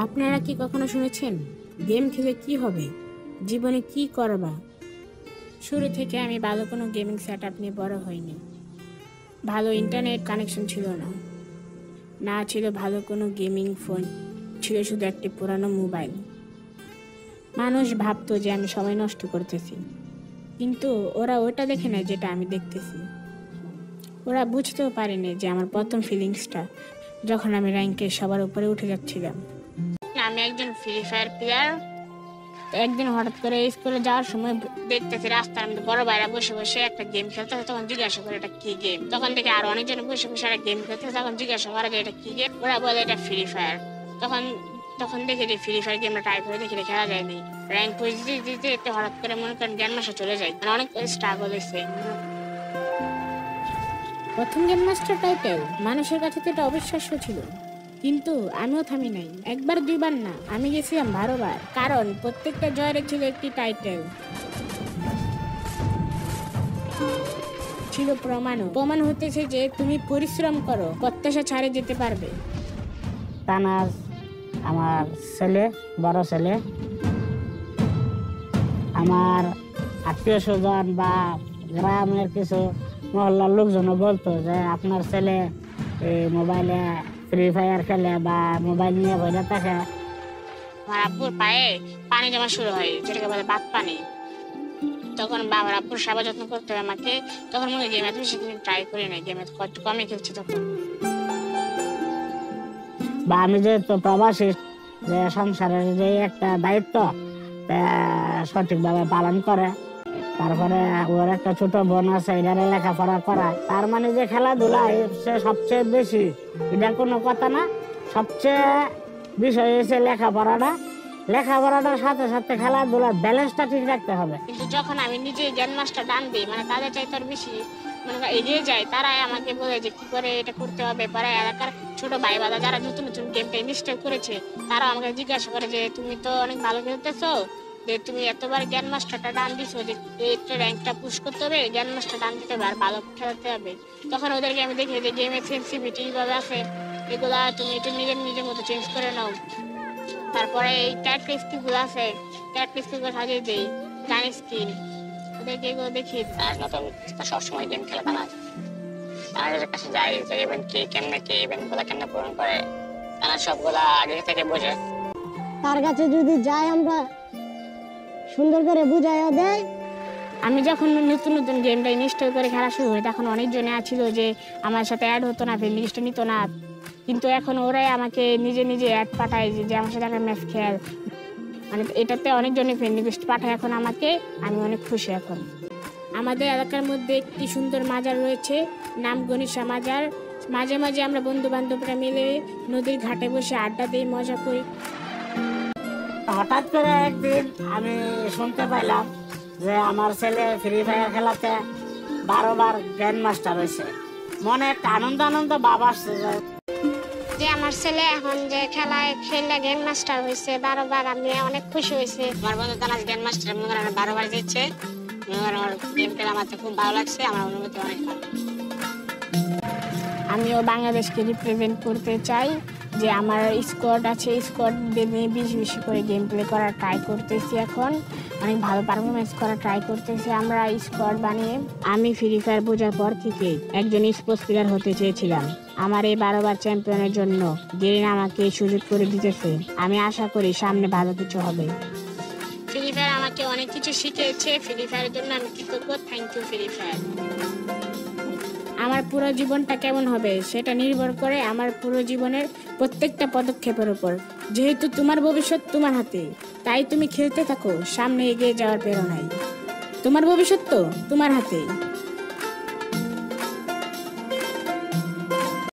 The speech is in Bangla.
আপনারা কি কখনো শুনেছেন গেম খেলে কি হবে, জীবনে কি করবা? শুরু থেকে আমি ভালো কোনো গেমিং সেটআপ নিয়ে বড় হইনি। ভালো ইন্টারনেট কানেকশন ছিল না, না ছিল ভালো কোনো গেমিং ফোন, ছিল শুধু একটি পুরানো মোবাইল। মানুষ ভাবতো যে আমি সময় নষ্ট করতেছি, কিন্তু ওরা ওটা দেখে নেয় যেটা আমি দেখতেছি। ওরা বুঝতেও পারেনি যে আমার প্রথম ফিলিংসটা যখন আমি র্যাঙ্কে সবার উপরে উঠে যাচ্ছিলাম। আমি একজন ফ্রি ফায়ার প্লেয়ার। একদিন হঠাৎ করে স্কুলে যাওয়ার সময় দেখতেছি রাস্তার মধ্যে বড় ভাইরা বসে বসে একটা গেম খেলতেছে। তখন জিজ্ঞাসা করে এটা কি গেম। তখন থেকে আরো অনেকজন বসে বসে একটা গেম খেলতেছে। তখন জিজ্ঞাসা করে যে এটা কি গেম। ওরা বলে এটা ফ্রি ফায়ার। তখন তখন দেখে যে ফ্রি ফায়ার গেমটা টাইপ করে দেখে খেলা যায়নি। র্যাঙ্ক দিতে দিতে একটু হঠাৎ করে মনে করেন গ্যান মাস্টার চলে যায়। মানে অনেক স্ট্রাগল হয়েছে। প্রথম গেম মাস্টার টাইটেল মানুষের কাছে তো এটা অবিশ্বাস্য ছিল, কিন্তু আমিও থামি নাই। একবার দুইবার না, আমি গেছিলাম 12 বার, কারণ প্রত্যেকটা জয়ের ছিল একটি টাইটেল, ছিল প্রমাণ হতেছে যে তুমি পরিশ্রম করো, প্রত্যাশা ছাড়ে যেতে পারবে। তানাজ আমার ছেলে, বড় ছেলে, আমার আত্মীয় স্বজন বা গ্রামের কিছু মহল্লার লোকজনও বলতো যে আপনার ছেলে এই মোবাইলে ফ্রি ফায়ার খেলে বা মোবাইল নিয়ে বসে থাকে। আমার আব্বুর পায়ে পানি জমা শুরু হয়, যেটাকে বলে বাত পানি। তখন বাবার আব্বুর সেবা যত্ন করতে হয় আমাকে। তখন মনে গেম এত বেশি ট্রাই করি না, গেমে কমই খেলছি তখন। বা আমি যেহেতু প্রবাসী, যে সংসারের যে একটা দায়িত্ব সঠিকভাবে পালন করে, তারপরে ওর একটা ছোট বোন আছে, এটারে লেখাপড়া করা, তার মানে যে খেলাধুলা সে সবচেয়ে বেশি, এটা কোনো কথা না। সবচেয়ে বিষয় হচ্ছে লেখাপড়াটার সাথে সাথে খেলাধুলার ব্যালেন্সটা ঠিক রাখতে হবে। কিন্তু যখন আমি নিজে জ্ঞান মাস্টার ডান দিই, মানে তাদের চাইতে আর বেশি এগিয়ে যায়, তারাই আমাকে বলে যে কি করে এটা করতে হবে। পরে এলাকার ছোট ভাই বাদা যারা নতুন নতুন গেমটা ইনস্টল করেছে, তারা আমাকে জিজ্ঞাসা করে যে তুমি তো অনেক ভালো খেলতেছো, যে তুমি এতবার জ্ঞান মাস্টারটা ডান দিছো, যে একটা র্যাঙ্কটা পুশ করতে হবে, জ্ঞান মাস্টার ডান দিতে হবে আর ভালো খেলতে হবে। তখন ওদেরকে আমি দেখি যে গেমের সেন্সিটিভিটি কিভাবে আছে, এগুলা তুমি একটু নিজের মতো চেঞ্জ করে নাও। তারপরে এই ক্যারেক্টারিস্টিক গুলো আছে, ক্যারেক্টারিস্টিক গুলো সাজিয়ে দেই, গান স্কিন, ওদেরকে এগুলো দেখি। আর নতুন সবসময় গেম খেলে তাদের কাছে যাই, যে ইভেন্ট কি, কেমনে কি, ইভেন্ট গুলা কেমনে পূরণ করে, তারা সবগুলা আগে থেকে বোঝে। তার কাছে যদি যাই আমরা সুন্দর করে বুঝাইয়া দেয়। আমি যখন নতুন নতুন গেমটা ইনস্টল করে খেলা শুরু হয়, তখন অনেকজনে আছিল যে আমার সাথে অ্যাড হতো না, ফ্রেন্ড লিস্টে নিত না। কিন্তু এখন ওরাই আমাকে নিজে অ্যাড পাঠায় যে আমার সাথে একটা ম্যাচ খেল, মানে এটাতে অনেকজনই ফ্রেন্ড লিস্ট পাঠায় এখন আমাকে। আমি অনেক খুশি এখন। আমাদের এলাকার মধ্যে একটি সুন্দর মাজার রয়েছে, নাম গণেশা মাজার। মাঝে মাঝে আমরা বন্ধু বান্ধবরা মিলে নদীর ঘাটে বসে আড্ডা দিই, মজা করি। হঠাৎ করে একদিন আমি শুনতে পাইলাম যে আমার ছেলে ফ্রি ফায়ার খেলাতে 12 বার গ্র্যান্ড মাস্টার হয়েছে। মনে একটা আনন্দ ভাব আসছে যে আমার ছেলে এখন যে খেলায় খেলে গ্র্যান্ড মাস্টার হয়েছে 12 বার। আমি অনেক খুশি হয়েছে। আমার বন্ধু তানাজ গ্র্যান্ড মাস্টার 12 বার জিতছে। আমার গেম খেলা আমার খুব ভালো লাগছে, আমার অনুভূতি অনেক ভালো। আমিও বাংলাদেশকে রিপ্রেজেন্ট করতে চাই, যে আমার স্কোয়াড আছে, স্কোয়াডদের নিয়ে বেশি করে গেম প্লে করার ট্রাই করতেছি। এখন অনেক ভালো পারফরমেন্স করার ট্রাই করতেছি আমরা স্কোয়াড বানিয়ে। আমি ফ্রি ফায়ার বোঝার পর থেকে একজন স্পোর্টস প্লেয়ার হতে চেয়েছিলাম। আমার এই 12 বার চ্যাম্পিয়নের জন্য গেরিনা আমাকে সুযোগ করে দিতেছে। আমি আশা করি সামনে ভালো কিছু হবে। ফ্রি ফায়ার আমাকে অনেক কিছু শিখিয়েছে। ফ্রি ফায়ারের জন্য আমি কৃতজ্ঞ। Thank you Free Fire. আমার পুরো জীবনটা কেমন হবে সেটা নির্ভর করে আমার পুরো জীবনের প্রত্যেকটা পদক্ষেপের উপর। যেহেতু তোমার ভবিষ্যৎ তোমার হাতে, তাই তুমি খেলতে থাকো, সামনে এগিয়ে যাওয়ার প্রেরণায়। তোমার ভবিষ্যৎ তো তোমার হাতে।